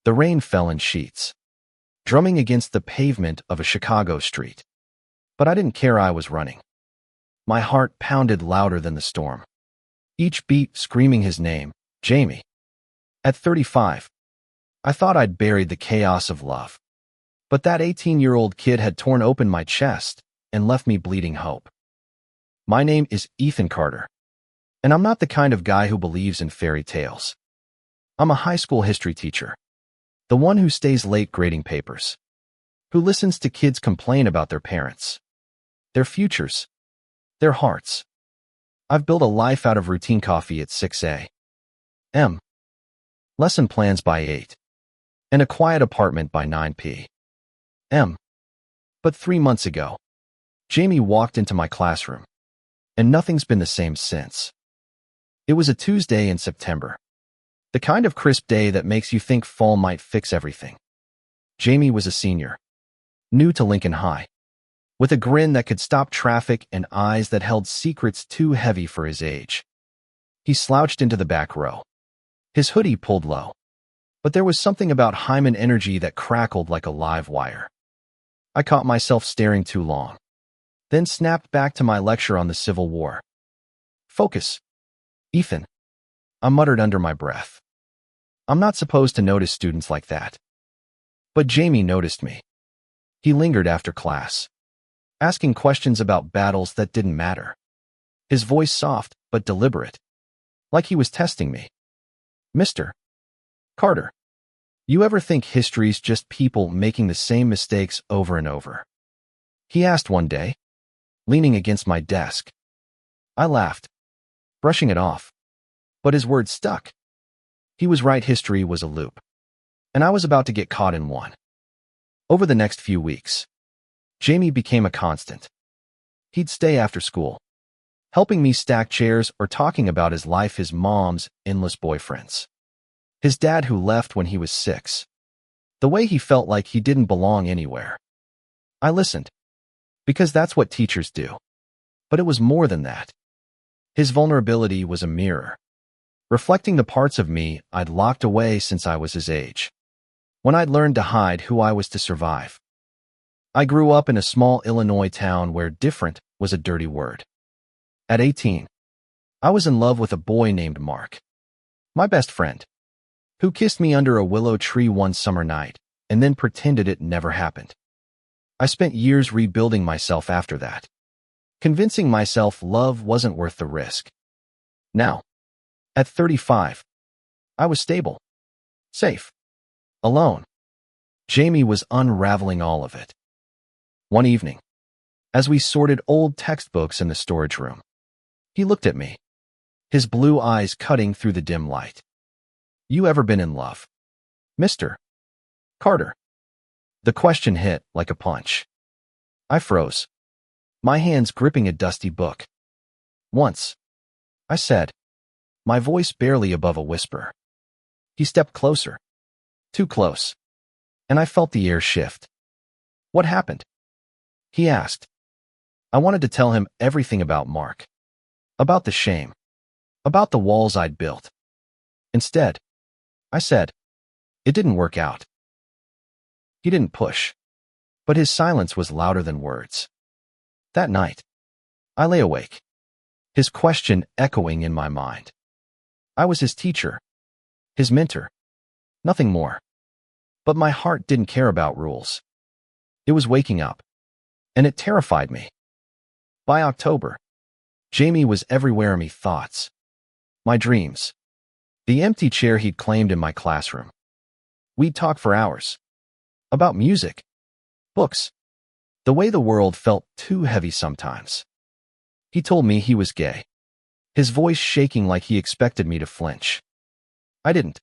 The rain fell in sheets, drumming against the pavement of a Chicago street. But I didn't care. I was running. My heart pounded louder than the storm, each beat screaming his name, Jamie. At 35, I thought I'd buried the chaos of love. But that 18-year-old kid had torn open my chest and left me bleeding hope. My name is Ethan Carter, and I'm not the kind of guy who believes in fairy tales. I'm a high school history teacher, the one who stays late grading papers, who listens to kids complain about their parents, their futures, their hearts. I've built a life out of routine: coffee at 6 a.m., lesson plans by 8, and a quiet apartment by 9 p.m. But 3 months ago, Jamie walked into my classroom, and nothing's been the same since. It was a Tuesday in September, the kind of crisp day that makes you think fall might fix everything. Jamie was a senior, new to Lincoln High, with a grin that could stop traffic and eyes that held secrets too heavy for his age. He slouched into the back row, his hoodie pulled low, but there was something about Hyman energy that crackled like a live wire. I caught myself staring too long, then snapped back to my lecture on the Civil War. "Focus, Ethan," I muttered under my breath. I'm not supposed to notice students like that. But Jamie noticed me. He lingered after class, asking questions about battles that didn't matter. His voice soft but deliberate, like he was testing me. "Mr. Carter, you ever think history's just people making the same mistakes over and over?" He asked one day, leaning against my desk. I laughed, brushing it off. But his words stuck. He was right. History was a loop, and I was about to get caught in one. Over the next few weeks, Jamie became a constant. He'd stay after school, helping me stack chairs or talking about his life, his mom's endless boyfriends, his dad who left when he was 6, the way he felt like he didn't belong anywhere. I listened, because that's what teachers do. But it was more than that. His vulnerability was a mirror, reflecting the parts of me I'd locked away since I was his age, when I'd learned to hide who I was to survive. I grew up in a small Illinois town where different was a dirty word. At 18, I was in love with a boy named Mark, my best friend, who kissed me under a willow tree one summer night and then pretended it never happened. I spent years rebuilding myself after that, convincing myself love wasn't worth the risk. Now, at 35, I was stable, safe, alone. Jamie was unraveling all of it. One evening, as we sorted old textbooks in the storage room, he looked at me, his blue eyes cutting through the dim light. "You ever been in love, Mr. Carter?" The question hit like a punch. I froze, my hands gripping a dusty book. "Once," I said, my voice barely above a whisper. He stepped closer, too close, and I felt the air shift. "What happened?" he asked. I wanted to tell him everything about Mark, about the shame, about the walls I'd built. Instead, I said, "It didn't work out." He didn't push, but his silence was louder than words. That night, I lay awake, his question echoing in my mind. I was his teacher, his mentor, nothing more. But my heart didn't care about rules. It was waking up, and it terrified me. By October, Jamie was everywhere in my thoughts, my dreams, the empty chair he'd claimed in my classroom. We'd talk for hours, about music, books, the way the world felt too heavy sometimes. He told me he was gay, his voice shaking like he expected me to flinch. I didn't.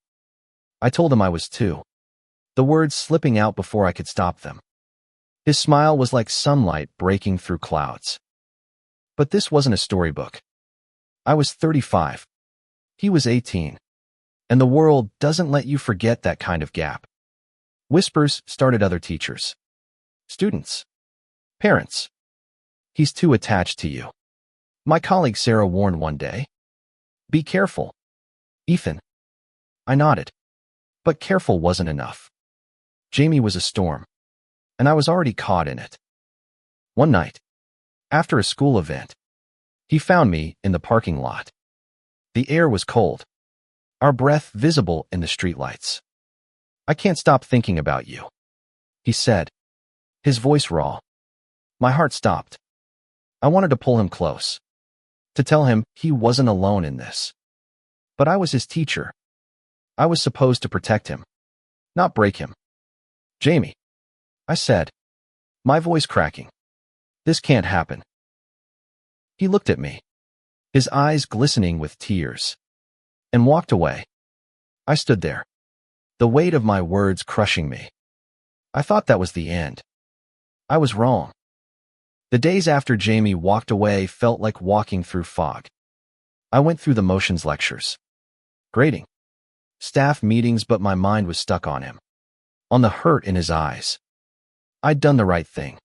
I told him I was too, the words slipping out before I could stop them. His smile was like sunlight breaking through clouds. But this wasn't a storybook. I was 35. He was 18. And the world doesn't let you forget that kind of gap. Whispers started other teachers, students, parents. "He's too attached to you," my colleague Sarah warned one day. "Be careful, Ethan." I nodded. But careful wasn't enough. Jamie was a storm, and I was already caught in it. One night, after a school event, he found me in the parking lot. The air was cold, our breath visible in the streetlights. "I can't stop thinking about you," he said, his voice raw. My heart stopped. I wanted to pull him close, to tell him he wasn't alone in this. But I was his teacher. I was supposed to protect him, not break him. "Jamie," I said, my voice cracking, "this can't happen." He looked at me, his eyes glistening with tears, and walked away. I stood there, the weight of my words crushing me. I thought that was the end. I was wrong. The days after Jamie walked away felt like walking through fog. I went through the motions lectures, grading, staff meetings, but my mind was stuck on him, on the hurt in his eyes. I'd done the right thing,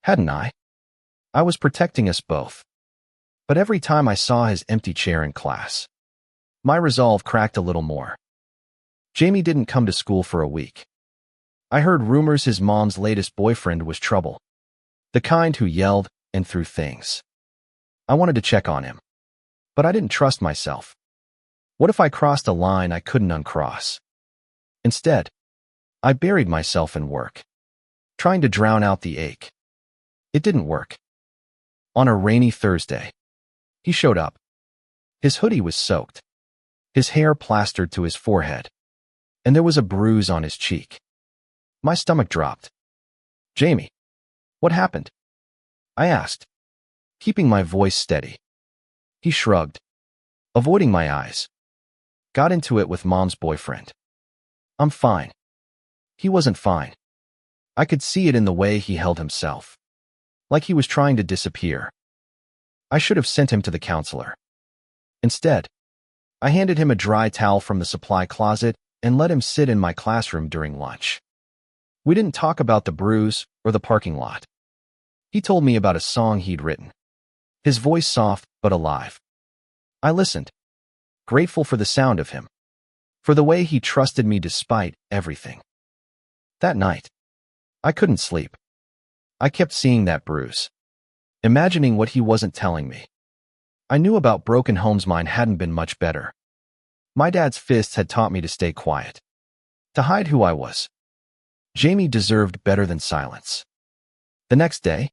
hadn't I? I was protecting us both. But every time I saw his empty chair in class, my resolve cracked a little more. Jamie didn't come to school for a week. I heard rumors his mom's latest boyfriend was trouble, the kind who yelled and threw things. I wanted to check on him, but I didn't trust myself. What if I crossed a line I couldn't uncross? Instead, I buried myself in work, trying to drown out the ache. It didn't work. On a rainy Thursday, he showed up. His hoodie was soaked, his hair plastered to his forehead, and there was a bruise on his cheek. My stomach dropped. "Jamie, what happened?" I asked, keeping my voice steady. He shrugged, avoiding my eyes. "Got into it with mom's boyfriend." "I'm fine." He wasn't fine. I could see it in the way he held himself, like he was trying to disappear. I should have sent him to the counselor. Instead, I handed him a dry towel from the supply closet and let him sit in my classroom during lunch. We didn't talk about the bruise or the parking lot. He told me about a song he'd written, his voice soft but alive. I listened, grateful for the sound of him, for the way he trusted me despite everything. That night, I couldn't sleep. I kept seeing that bruise, imagining what he wasn't telling me. I knew about broken homes mine hadn't been much better. My dad's fists had taught me to stay quiet, to hide who I was. Jamie deserved better than silence. The next day,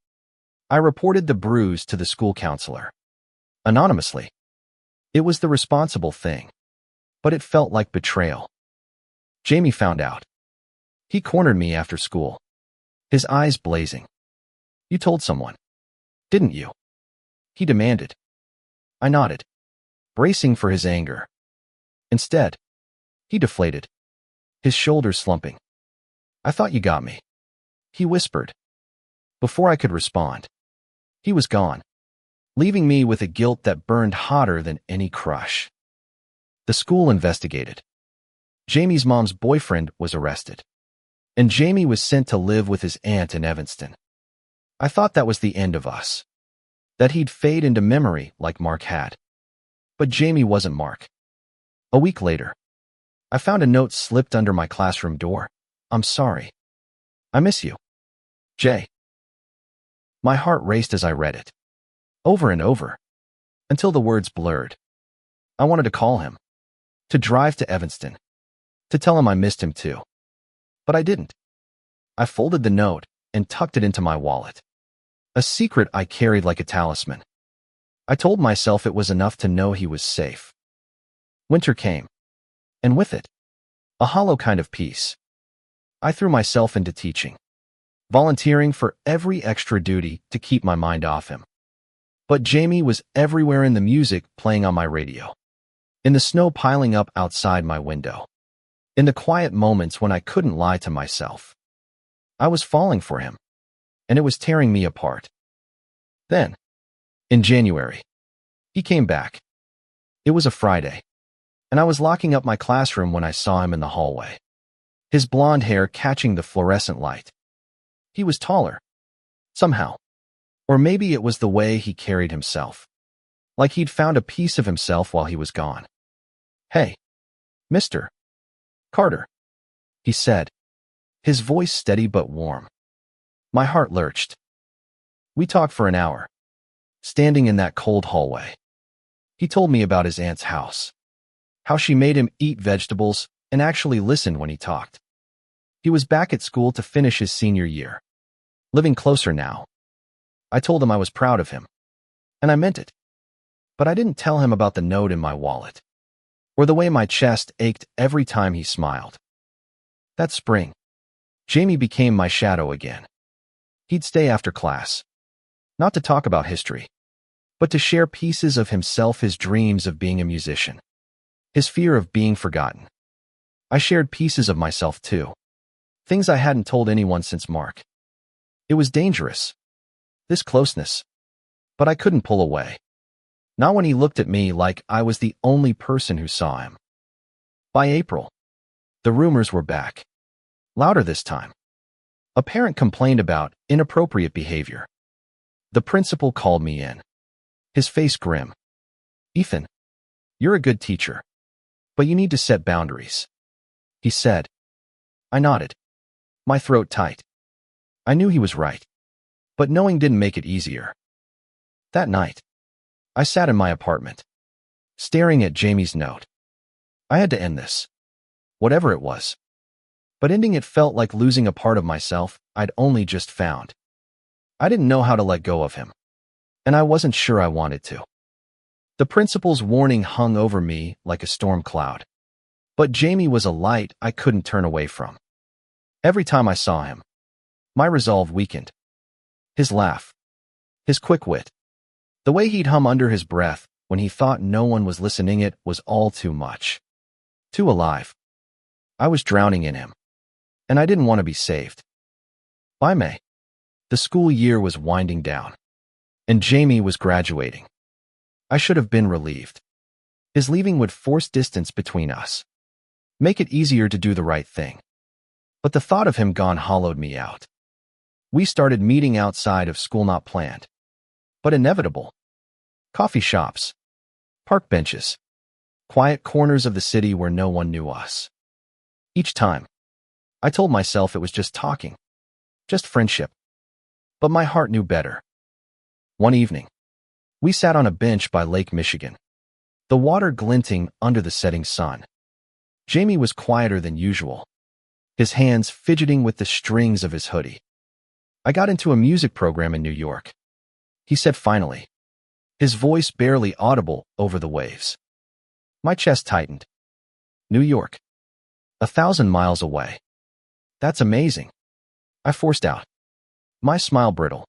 I reported the bruise to the school counselor. Anonymously. It was the responsible thing, but it felt like betrayal. Jamie found out. He cornered me after school, his eyes blazing. "You told someone, didn't you?" he demanded. I nodded, bracing for his anger. Instead, he deflated, his shoulders slumping. "I thought you got me," he whispered. Before I could respond, he was gone, leaving me with a guilt that burned hotter than any crush. The school investigated. Jamie's mom's boyfriend was arrested, and Jamie was sent to live with his aunt in Evanston. I thought that was the end of us, that he'd fade into memory like Mark had. But Jamie wasn't Mark. A week later, I found a note slipped under my classroom door. "I'm sorry. I miss you. Jay." My heart raced as I read it, over and over, until the words blurred. I wanted to call him, to drive to Evanston, to tell him I missed him too. But I didn't. I folded the note and tucked it into my wallet, a secret I carried like a talisman. I told myself it was enough to know he was safe. Winter came, and with it, a hollow kind of peace. I threw myself into teaching, volunteering for every extra duty to keep my mind off him. But Jamie was everywhere, in the music playing on my radio, in the snow piling up outside my window, in the quiet moments when I couldn't lie to myself. I was falling for him, and it was tearing me apart. Then, in January, he came back. It was a Friday, and I was locking up my classroom when I saw him in the hallway, his blonde hair catching the fluorescent light. He was taller, somehow. Or maybe it was the way he carried himself, like he'd found a piece of himself while he was gone. "Hey, Mr. Carter," he said, his voice steady but warm. My heart lurched. We talked for an hour, standing in that cold hallway. He told me about his aunt's house, how she made him eat vegetables and actually listened when he talked. He was back at school to finish his senior year, living closer now. I told him I was proud of him, and I meant it. But I didn't tell him about the note in my wallet, or the way my chest ached every time he smiled. That spring, Jamie became my shadow again. He'd stay after class, not to talk about history, but to share pieces of himself, his dreams of being a musician, his fear of being forgotten. I shared pieces of myself too, things I hadn't told anyone since Mark. It was dangerous, this closeness, but I couldn't pull away. Not when he looked at me like I was the only person who saw him. By April, the rumors were back, louder this time. A parent complained about inappropriate behavior. The principal called me in, his face grim. Ethan, you're a good teacher, but you need to set boundaries, he said. I nodded, my throat tight. I knew he was right, but knowing didn't make it easier. That night, I sat in my apartment, staring at Jamie's note. I had to end this, whatever it was. But ending it felt like losing a part of myself I'd only just found. I didn't know how to let go of him, and I wasn't sure I wanted to. The principal's warning hung over me like a storm cloud, but Jamie was a light I couldn't turn away from. Every time I saw him, my resolve weakened. His laugh, his quick wit, the way he'd hum under his breath when he thought no one was listening, it was all too much. Too alive. I was drowning in him, and I didn't want to be saved. By May, the school year was winding down, and Jamie was graduating. I should have been relieved. His leaving would force distance between us, make it easier to do the right thing. But the thought of him gone hollowed me out. We started meeting outside of school, not planned, but inevitable. Coffee shops, park benches, quiet corners of the city where no one knew us. Each time, I told myself it was just talking, just friendship. But my heart knew better. One evening, we sat on a bench by Lake Michigan, the water glinting under the setting sun. Jamie was quieter than usual, his hands fidgeting with the strings of his hoodie. I got into a music program in New York, he said finally, his voice barely audible over the waves. My chest tightened. New York. 1,000 miles away. That's amazing, I forced out, my smile brittle.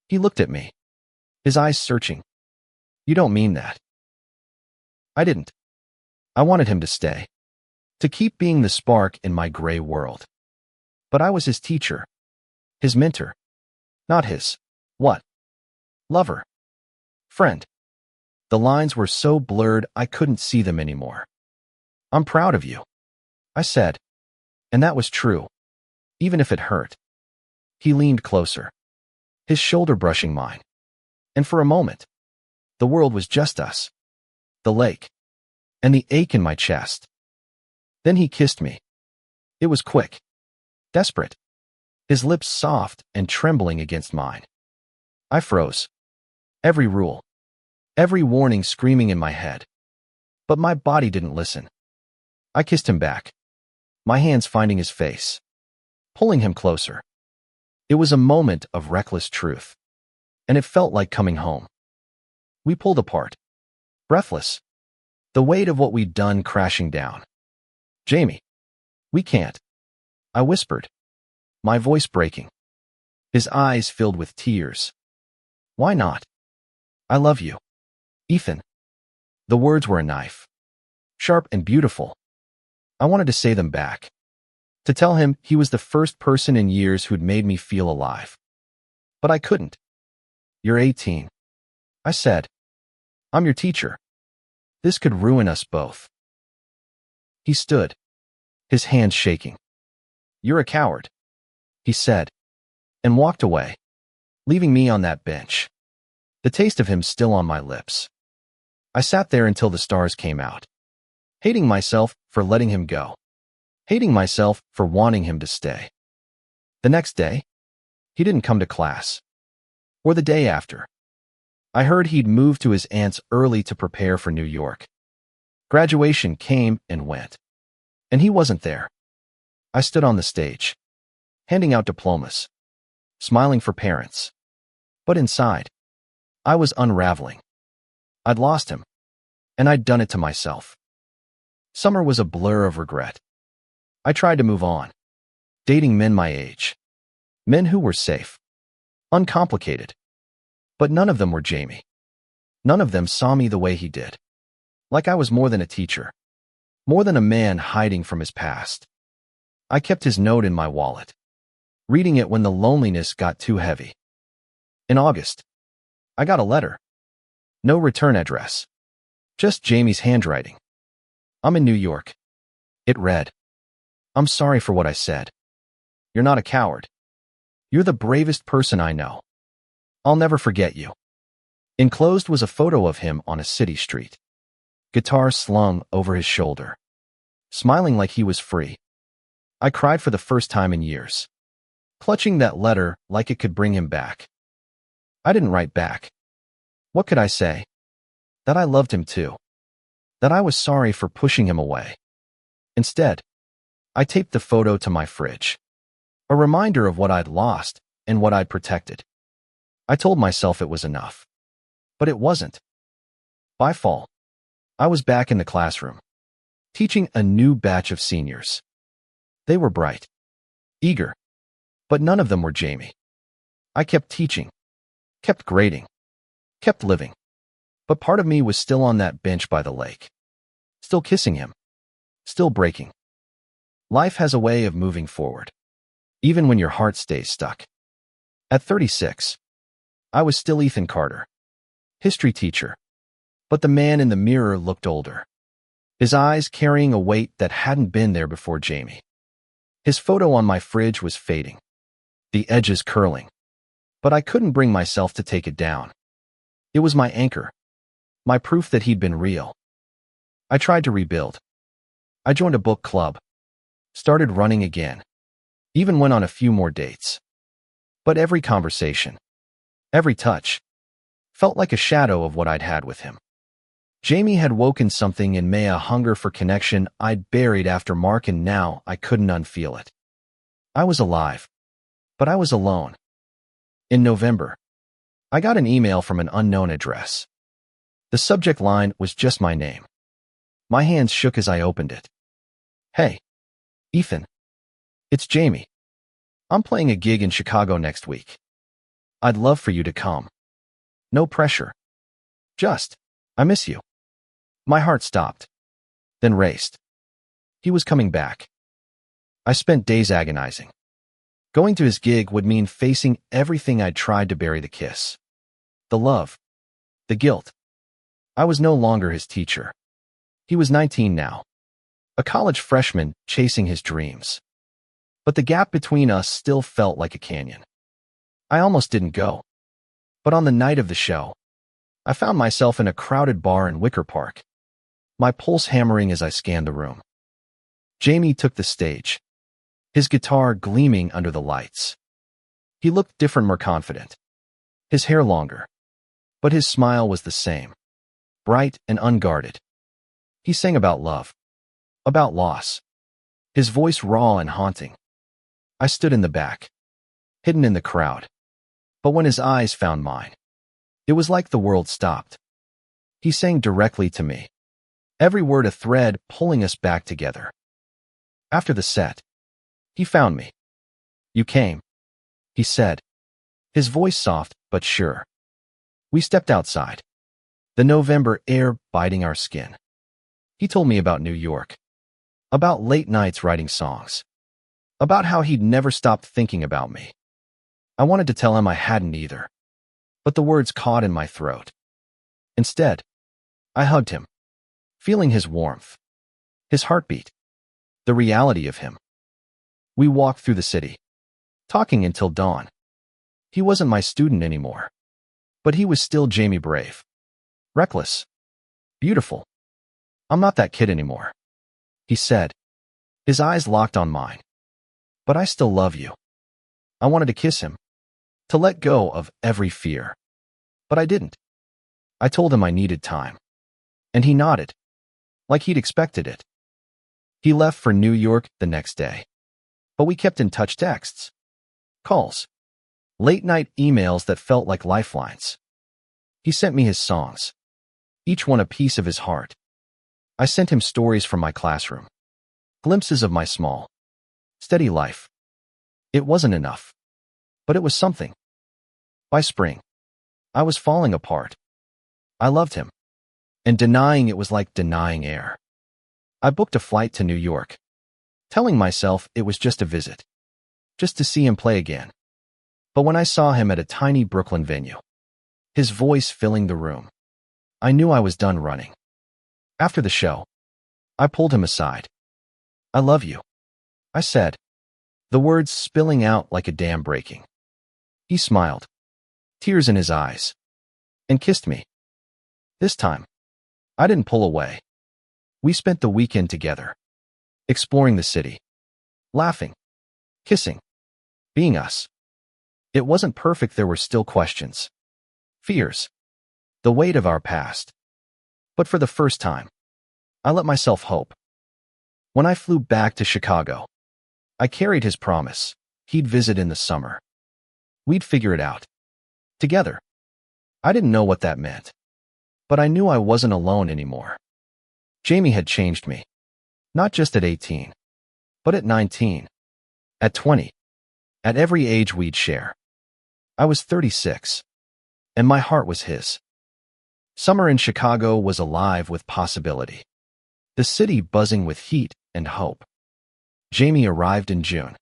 He looked at me, his eyes searching. You don't mean that. I didn't. I wanted him to stay, to keep being the spark in my gray world. But I was his teacher, his mentor, not his, what? Lover. Friend. The lines were so blurred I couldn't see them anymore. I'm proud of you, I said. And that was true, even if it hurt. He leaned closer, his shoulder brushing mine. And for a moment, the world was just us, the lake, and the ache in my chest. Then he kissed me. It was quick, desperate, his lips soft and trembling against mine. I froze. Every rule, every warning screaming in my head. But my body didn't listen. I kissed him back, my hands finding his face, pulling him closer. It was a moment of reckless truth, and it felt like coming home. We pulled apart, breathless, the weight of what we'd done crashing down. Jamie, we can't, I whispered, my voice breaking. His eyes filled with tears. Why not? I love you, Ethan. The words were a knife, sharp and beautiful. I wanted to say them back, to tell him he was the first person in years who'd made me feel alive. But I couldn't. You're 18, I said. I'm your teacher. This could ruin us both. He stood, his hands shaking. You're a coward, he said, and walked away, leaving me on that bench, the taste of him still on my lips. I sat there until the stars came out, hating myself for letting him go, hating myself for wanting him to stay. The next day, he didn't come to class. Or the day after. I heard he'd moved to his aunt's early to prepare for New York. Graduation came and went. And he wasn't there. I stood on the stage, handing out diplomas, smiling for parents. But inside, I was unraveling. I'd lost him, and I'd done it to myself. Summer was a blur of regret. I tried to move on, dating men my age, men who were safe, uncomplicated. But none of them were Jamie. None of them saw me the way he did. Like I was more than a teacher, more than a man hiding from his past. I kept his note in my wallet, reading it when the loneliness got too heavy. In August, I got a letter. No return address. Just Jamie's handwriting. I'm in New York. It read, I'm sorry for what I said. You're not a coward. You're the bravest person I know. I'll never forget you. Enclosed was a photo of him on a city street. Guitar slung over his shoulder. Smiling like he was free. I cried for the first time in years. Clutching that letter like it could bring him back. I didn't write back. What could I say? That I loved him too. That I was sorry for pushing him away. Instead, I taped the photo to my fridge. A reminder of what I'd lost and what I'd protected. I told myself it was enough. But it wasn't. By fall, I was back in the classroom, teaching a new batch of seniors. They were bright, eager, but none of them were Jamie. I kept teaching, kept grading, kept living. But part of me was still on that bench by the lake. Still kissing him. Still breaking. Life has a way of moving forward, even when your heart stays stuck. At 36, I was still Ethan Carter, history teacher, but the man in the mirror looked older, his eyes carrying a weight that hadn't been there before Jamie. His photo on my fridge was fading, the edges curling, but I couldn't bring myself to take it down. It was my anchor, my proof that he'd been real. I tried to rebuild. I joined a book club, started running again, even went on a few more dates. But every conversation, every touch, felt like a shadow of what I'd had with him. Jamie had woken something in me, a hunger for connection I'd buried after Mark, and now I couldn't unfeel it. I was alive, but I was alone. In November, I got an email from an unknown address. The subject line was just my name. My hands shook as I opened it. Hey, Ethan. It's Jamie. I'm playing a gig in Chicago next week. I'd love for you to come. No pressure. Just, I miss you. My heart stopped, then raced. He was coming back. I spent days agonizing. Going to his gig would mean facing everything I'd tried to bury: the kiss, the love, the guilt. I was no longer his teacher. He was 19 now, a college freshman chasing his dreams. But the gap between us still felt like a canyon. I almost didn't go. But on the night of the show, I found myself in a crowded bar in Wicker Park, my pulse hammering as I scanned the room. Jamie took the stage, his guitar gleaming under the lights. He looked different, more confident, his hair longer, but his smile was the same, bright and unguarded. He sang about love, about loss, his voice raw and haunting. I stood in the back, hidden in the crowd, but when his eyes found mine, it was like the world stopped. He sang directly to me, every word a thread pulling us back together. After the set, he found me. You came, he said, his voice soft but sure. We stepped outside, the November air biting our skin. He told me about New York, about late nights writing songs, about how he'd never stopped thinking about me. I wanted to tell him I hadn't either, but the words caught in my throat. Instead, I hugged him, feeling his warmth, his heartbeat, the reality of him. We walked through the city, talking until dawn. He wasn't my student anymore, but he was still Jamie, brave, reckless, beautiful. I'm not that kid anymore, he said, His eyes locked on mine. But I still love you. I wanted to kiss him, to let go of every fear. But I didn't. I told him I needed time. And he nodded, like he'd expected it. He left for New York the next day. But we kept in touch, texts, calls, late-night emails that felt like lifelines. He sent me his songs, each one a piece of his heart. I sent him stories from my classroom, glimpses of my small, steady life. It wasn't enough, but it was something. By spring, I was falling apart. I loved him, and denying it was like denying air. I booked a flight to New York, telling myself it was just a visit, just to see him play again. But when I saw him at a tiny Brooklyn venue, his voice filling the room, I knew I was done running. After the show, I pulled him aside. I love you, I said, the words spilling out like a dam breaking. He smiled, tears in his eyes, and kissed me. This time, I didn't pull away. We spent the weekend together, exploring the city, laughing, kissing, being us. It wasn't perfect. There were still questions, fears, the weight of our past. But for the first time, I let myself hope. When I flew back to Chicago, I carried his promise. He'd visit in the summer. We'd figure it out. Together. I didn't know what that meant, but I knew I wasn't alone anymore. Jamie had changed me. Not just at 18, but at 19, at 20, at every age we'd share. I was 36, and my heart was his. Summer in Chicago was alive with possibility. The city buzzing with heat and hope. Jamie arrived in June,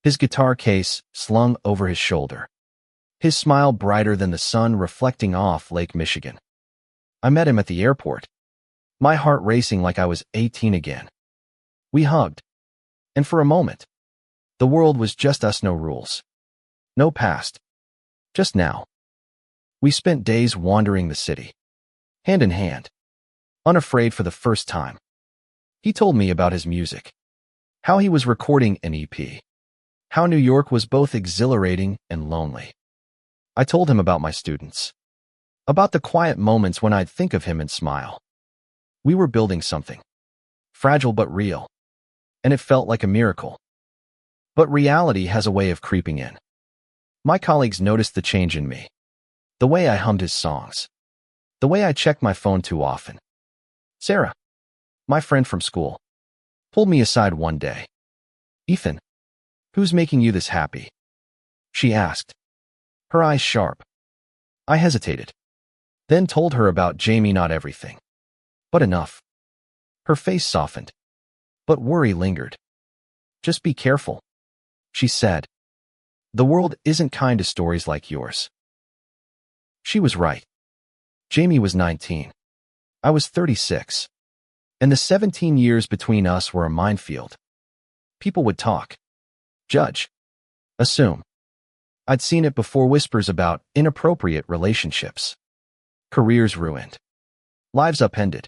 his guitar case slung over his shoulder, his smile brighter than the sun reflecting off Lake Michigan. I met him at the airport, my heart racing like I was 18 again. We hugged, and for a moment, the world was just us, no rules, no past, just now. We spent days wandering the city, hand in hand, unafraid for the first time. He told me about his music, how he was recording an EP, how New York was both exhilarating and lonely. I told him about my students, about the quiet moments when I'd think of him and smile. We were building something, fragile but real, and it felt like a miracle. But reality has a way of creeping in. My colleagues noticed the change in me, the way I hummed his songs, the way I checked my phone too often. Sarah, my friend from school, pulled me aside one day. Ethan, who's making you this happy? She asked, her eyes sharp. I hesitated, then told her about Jamie. Not everything, but enough. Her face softened, but worry lingered. Just be careful, she said. The world isn't kind to stories like yours. She was right. Jamie was 19. I was 36. And the 17 years between us were a minefield. People would talk, judge, assume. I'd seen it before, whispers about inappropriate relationships, careers ruined, lives upended.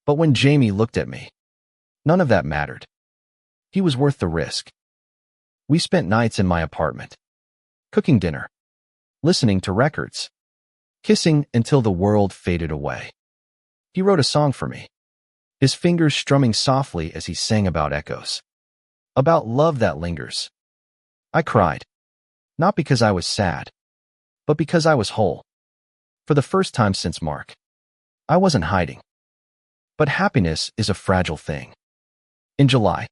But when Jamie looked at me, none of that mattered. He was worth the risk. We spent nights in my apartment, cooking dinner, listening to records, kissing until the world faded away. He wrote a song for me, his fingers strumming softly as he sang about echoes, about love that lingers. I cried, not because I was sad, but because I was whole. For the first time since Mark, I wasn't hiding. But happiness is a fragile thing. In July,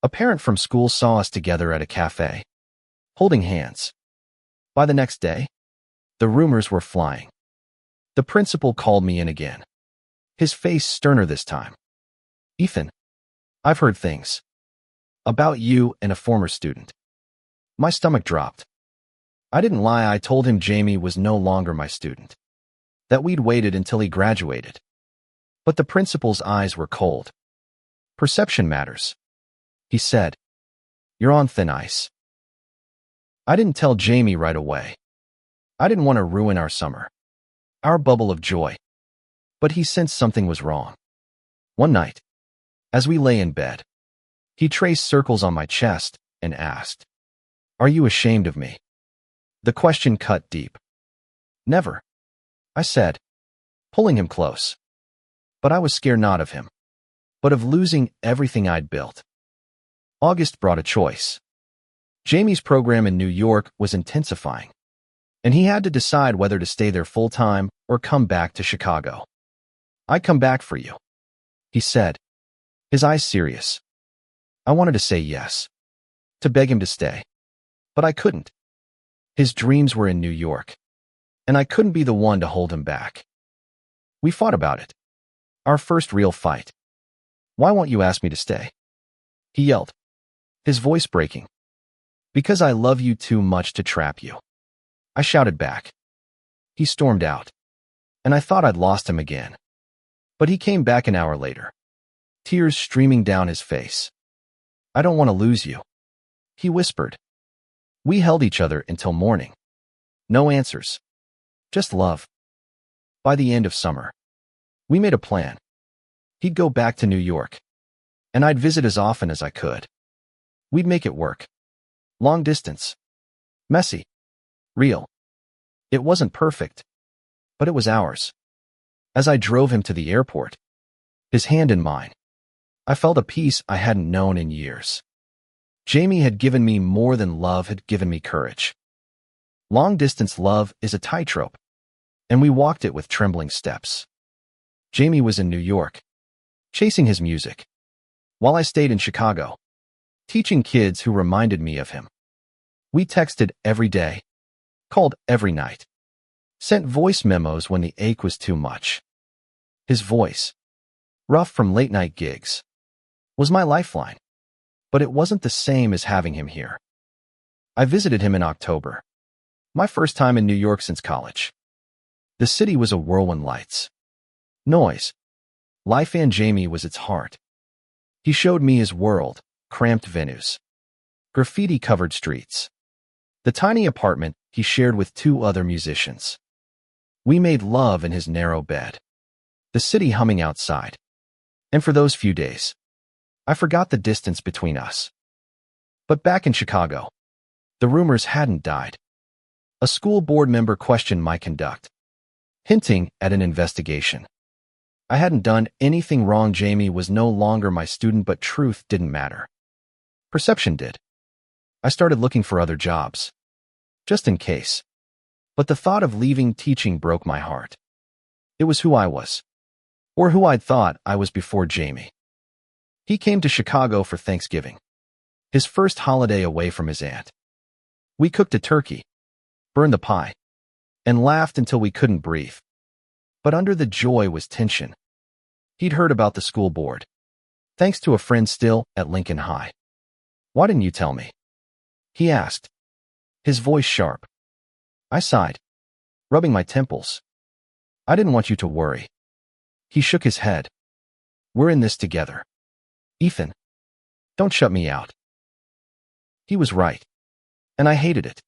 a parent from school saw us together at a cafe, holding hands. By the next day, the rumors were flying. The principal called me in again, his face sterner this time. Ethan, I've heard things about you and a former student. My stomach dropped. I didn't lie. I told him Jamie was no longer my student, that we'd waited until he graduated. But the principal's eyes were cold. Perception matters, he said. You're on thin ice. I didn't tell Jamie right away. I didn't want to ruin our summer, our bubble of joy. But he sensed something was wrong. One night, as we lay in bed, He traced circles on my chest and asked, "Are you ashamed of me?" The question cut deep. "Never," I said, pulling him close. But I was scared not of him, but of losing everything I'd built. August brought a choice. Jamie's program in New York was intensifying, and he had to decide whether to stay there full-time or come back to Chicago. "I come back for you," he said, his eyes serious. I wanted to say yes, to beg him to stay, but I couldn't. His dreams were in New York, and I couldn't be the one to hold him back. We fought about it. Our first real fight. "Why won't you ask me to stay?" he yelled, his voice breaking. "Because I love you too much to trap you," I shouted back. He stormed out, and I thought I'd lost him again. But he came back an hour later, tears streaming down his face. "I don't want to lose you," he whispered. We held each other until morning. No answers, just love. By the end of summer, we made a plan. He'd go back to New York, and I'd visit as often as I could. We'd make it work. Long distance. Messy. Real. It wasn't perfect, but it was ours. As I drove him to the airport, his hand in mine, I felt a peace I hadn't known in years. Jamie had given me more than love had given me courage. Long-distance love is a tightrope, and we walked it with trembling steps. Jamie was in New York, chasing his music, while I stayed in Chicago, teaching kids who reminded me of him. We texted every day, called every night, sent voice memos when the ache was too much. His voice, rough from late-night gigs, was my lifeline, but it wasn't the same as having him here. I visited him in October, my first time in New York since college. The city was a whirlwind lights, noise. Life, and Jamie was its heart. He showed me his world, cramped venues, graffiti-covered streets, the tiny apartment he shared with 2 other musicians. We made love in his narrow bed, the city humming outside. And for those few days, I forgot the distance between us. But back in Chicago, the rumors hadn't died. A school board member questioned my conduct, hinting at an investigation. I hadn't done anything wrong. Jamie was no longer my student, but truth didn't matter. Perception did. I started looking for other jobs, just in case. But the thought of leaving teaching broke my heart. It was who I was, or who I'd thought I was before Jamie. He came to Chicago for Thanksgiving, his first holiday away from his aunt. We cooked a turkey, burned the pie, and laughed until we couldn't breathe. But under the joy was tension. He'd heard about the school board, thanks to a friend still at Lincoln High. "Why didn't you tell me?" he asked, his voice sharp. I sighed, rubbing my temples. "I didn't want you to worry." He shook his head. "We're in this together. Ethan, don't shut me out." He was right, and I hated it.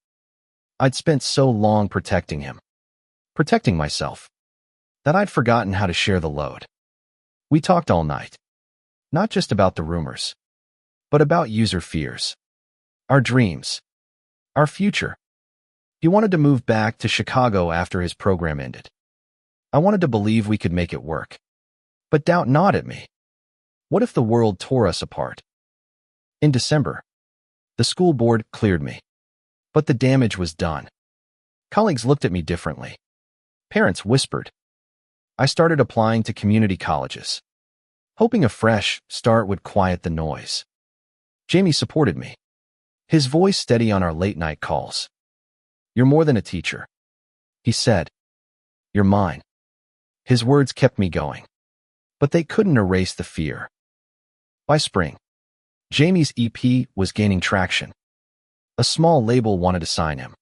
I'd spent so long protecting him, protecting myself, that I'd forgotten how to share the load. We talked all night, not just about the rumors, but about user fears, our dreams, our future. He wanted to move back to Chicago after his program ended. I wanted to believe we could make it work, but doubt gnawed at me. What if the world tore us apart? In December, the school board cleared me, but the damage was done. Colleagues looked at me differently. Parents whispered. I started applying to community colleges, hoping a fresh start would quiet the noise. Jamie supported me, his voice steady on our late-night calls. "You're more than a teacher," he said. "You're mine." His words kept me going, but they couldn't erase the fear. By spring, Jamie's EP was gaining traction. A small label wanted to sign him,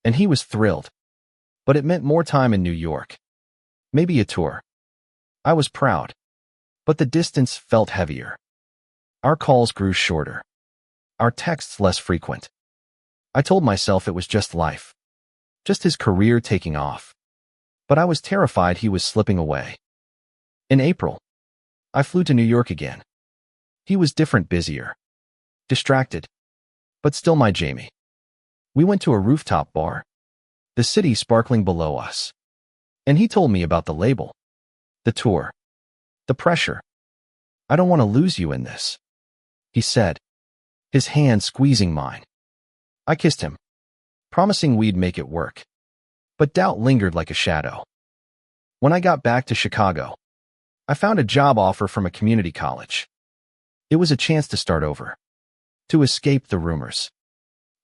and he was thrilled. But it meant more time in New York. Maybe a tour. I was proud, but the distance felt heavier. Our calls grew shorter, our texts less frequent. I told myself it was just life, just his career taking off. But I was terrified he was slipping away. In April, I flew to New York again. He was different, busier, distracted, but still my Jamie. We went to a rooftop bar, the city sparkling below us. And he told me about the label, the tour, the pressure. I don't want to lose you in this, he said, his hand squeezing mine. I kissed him, promising we'd make it work. But doubt lingered like a shadow. When I got back to Chicago, I found a job offer from a community college. It was a chance to start over, to escape the rumors.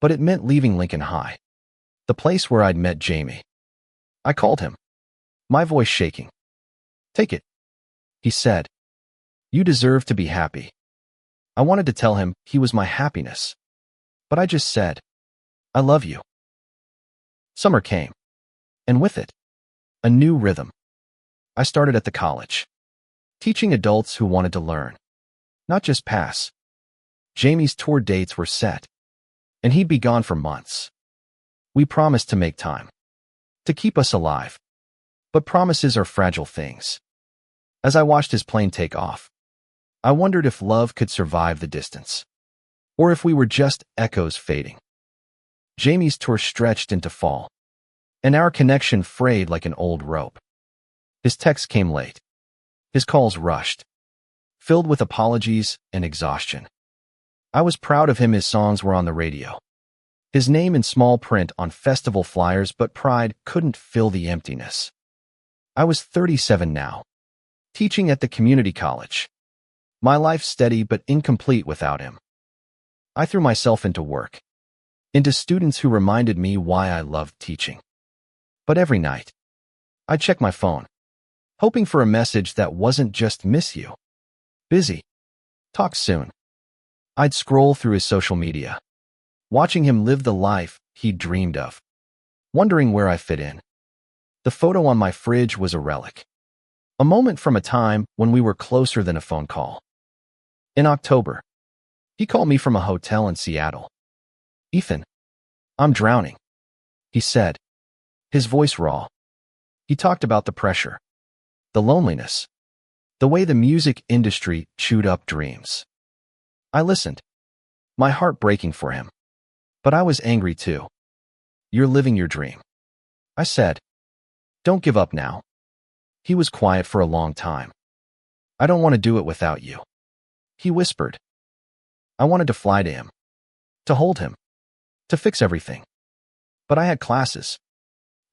But it meant leaving Lincoln High, the place where I'd met Jamie. I called him, my voice shaking. Take it, he said. You deserve to be happy. I wanted to tell him he was my happiness, but I just said, I love you. Summer came, and with it, a new rhythm. I started at the college, teaching adults who wanted to learn, not just pass. Jamie's tour dates were set, and he'd be gone for months. We promised to make time, to keep us alive. But promises are fragile things. As I watched his plane take off, I wondered if love could survive the distance, or if we were just echoes fading. Jamie's tour stretched into fall, and our connection frayed like an old rope. His texts came late. His calls rushed, filled with apologies and exhaustion. I was proud of him. His songs were on the radio, his name in small print on festival flyers, but pride couldn't fill the emptiness. I was 37 now, teaching at the community college. My life steady but incomplete without him. I threw myself into work, into students who reminded me why I loved teaching. But every night, I'd check my phone, hoping for a message that wasn't just miss you, busy, talk soon. I'd scroll through his social media, watching him live the life he'd dreamed of, wondering where I fit in. The photo on my fridge was a relic, a moment from a time when we were closer than a phone call. In October, he called me from a hotel in Seattle. Ethan, I'm drowning, he said, his voice raw. He talked about the pressure, the loneliness, the way the music industry chewed up dreams. I listened, my heart breaking for him. But I was angry too. You're living your dream, I said. Don't give up now. He was quiet for a long time. I don't want to do it without you, he whispered. I wanted to fly to him, to hold him, to fix everything. But I had classes,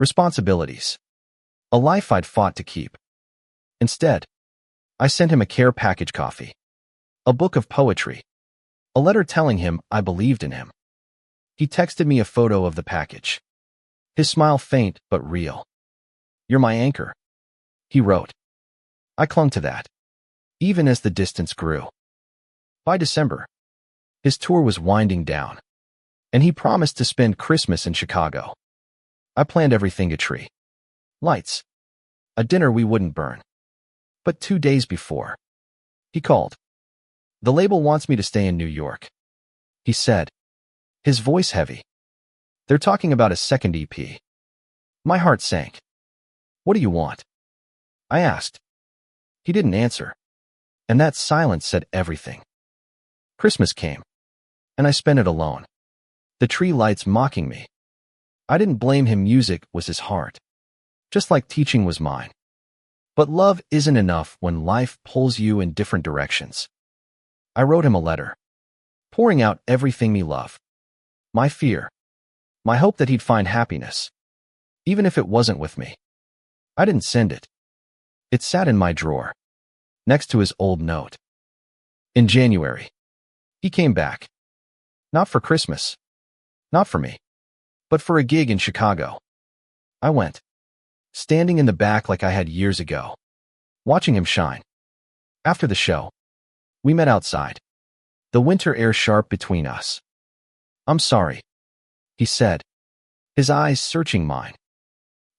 responsibilities, a life I'd fought to keep. Instead, I sent him a care package coffee, a book of poetry, a letter telling him I believed in him. He texted me a photo of the package, his smile faint but real. You're my anchor, he wrote. I clung to that, even as the distance grew. By December, his tour was winding down, and he promised to spend Christmas in Chicago. I planned everything: a tree, lights, a dinner we wouldn't burn. But 2 days before, he called. The label wants me to stay in New York, he said, his voice heavy. They're talking about a second EP. My heart sank. What do you want? I asked. He didn't answer, and that silence said everything. Christmas came, and I spent it alone, the tree lights mocking me. I didn't blame him. Music was his heart, just like teaching was mine. But love isn't enough when life pulls you in different directions. I wrote him a letter, pouring out everything me love, my fear, my hope that he'd find happiness, even if it wasn't with me. I didn't send it. It sat in my drawer, next to his old note. In January, he came back. Not for Christmas, not for me, but for a gig in Chicago. I went, standing in the back like I had years ago, watching him shine. After the show, we met outside, the winter air sharp between us. I'm sorry, he said, his eyes searching mine.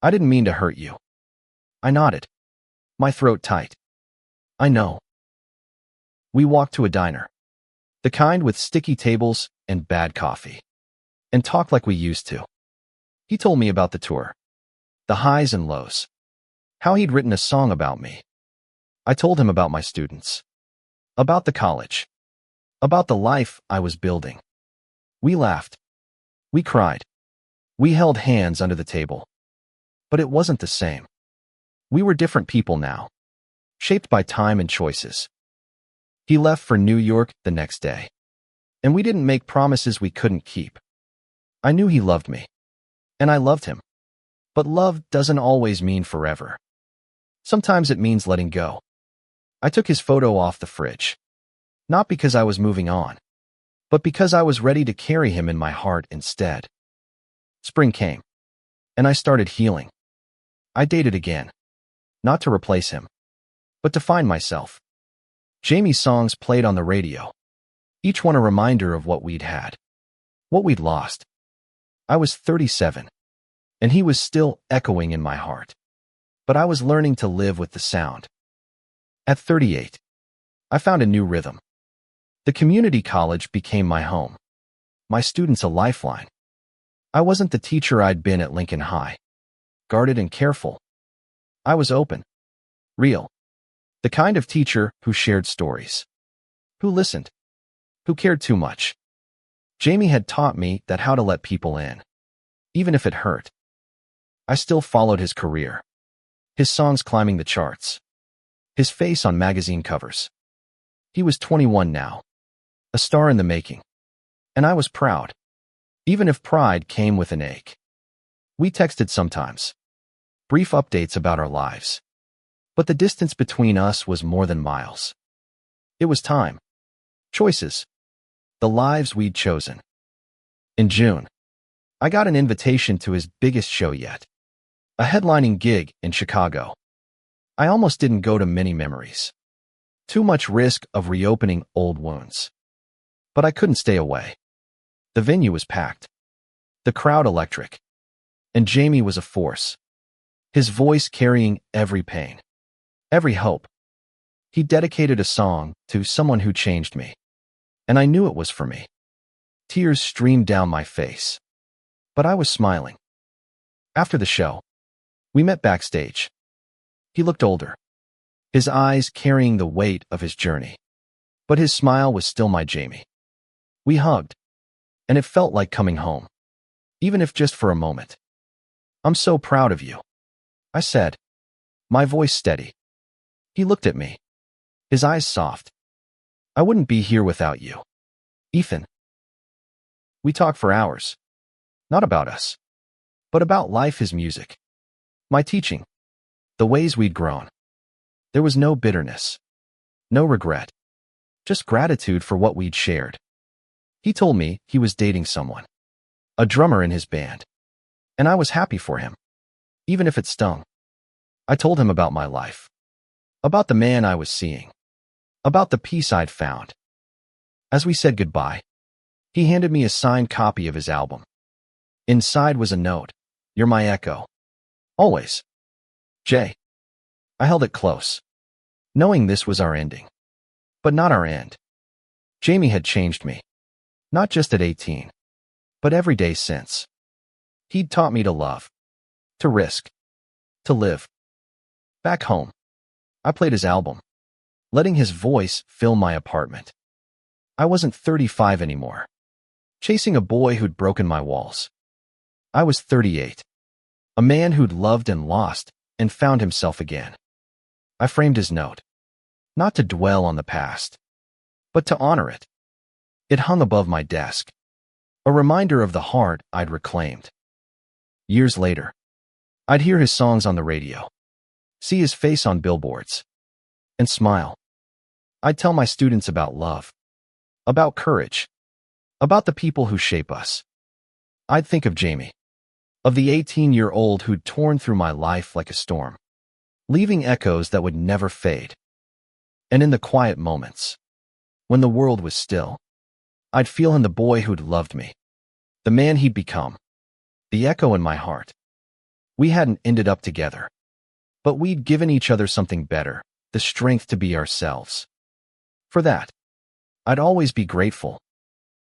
I didn't mean to hurt you. I nodded, my throat tight. I know. We walked to a diner, the kind with sticky tables and bad coffee, and talked like we used to. He told me about the tour, the highs and lows, how he'd written a song about me. I told him about my students, about the college, about the life I was building. We laughed. We cried. We held hands under the table. But it wasn't the same. We were different people now, shaped by time and choices. He left for New York the next day, and we didn't make promises we couldn't keep. I knew he loved me, and I loved him. But love doesn't always mean forever. Sometimes it means letting go. I took his photo off the fridge, not because I was moving on, but because I was ready to carry him in my heart instead. Spring came, and I started healing. I dated again, not to replace him, but to find myself. Jamie's songs played on the radio, each one a reminder of what we'd had, what we'd lost. I was 37, and he was still echoing in my heart, but I was learning to live with the sound. At 38, I found a new rhythm. The community college became my home, my students a lifeline. I wasn't the teacher I'd been at Lincoln High, guarded and careful. I was open, real, the kind of teacher who shared stories, who listened, who cared too much. Jamie had taught me that how to let people in, even if it hurt. I still followed his career, his songs climbing the charts, his face on magazine covers. He was 21 now, a star in the making, and I was proud, even if pride came with an ache. We texted sometimes, brief updates about our lives, but the distance between us was more than miles. It was time, choices, the lives we'd chosen. In June, I got an invitation to his biggest show yet, a headlining gig in Chicago. I almost didn't go to many memories. Too much risk of reopening old wounds. But I couldn't stay away. The venue was packed, the crowd electric, and Jamie was a force, his voice carrying every pain, every hope. He dedicated a song to someone who changed me, and I knew it was for me. Tears streamed down my face, but I was smiling. After the show, we met backstage. He looked older, his eyes carrying the weight of his journey, but his smile was still my Jamie. We hugged, and it felt like coming home, even if just for a moment. "I'm so proud of you," I said, my voice steady. He looked at me, his eyes soft. "I wouldn't be here without you, Ethan." We talked for hours, not about us, but about life, his music, my teaching, the ways we'd grown. There was no bitterness, no regret, just gratitude for what we'd shared. He told me he was dating someone, a drummer in his band, and I was happy for him, even if it stung. I told him about my life, about the man I was seeing, about the peace I'd found. As we said goodbye, he handed me a signed copy of his album. Inside was a note, "You're my echo. Always. Jay." I held it close, knowing this was our ending. But not our end. Jamie had changed me, not just at 18, but every day since. He'd taught me to love, to risk, to live. Back home, I played his album, letting his voice fill my apartment. I wasn't 35 anymore, chasing a boy who'd broken my walls. I was 38, a man who'd loved and lost and found himself again. I framed his note, not to dwell on the past, but to honor it. It hung above my desk, a reminder of the heart I'd reclaimed. Years later, I'd hear his songs on the radio, see his face on billboards, and smile. I'd tell my students about love, about courage, about the people who shape us. I'd think of Jamie, of the 18-year-old who'd torn through my life like a storm, leaving echoes that would never fade. And in the quiet moments, when the world was still, I'd feel in the boy who'd loved me, the man he'd become, the echo in my heart. We hadn't ended up together, but we'd given each other something better, the strength to be ourselves. For that, I'd always be grateful.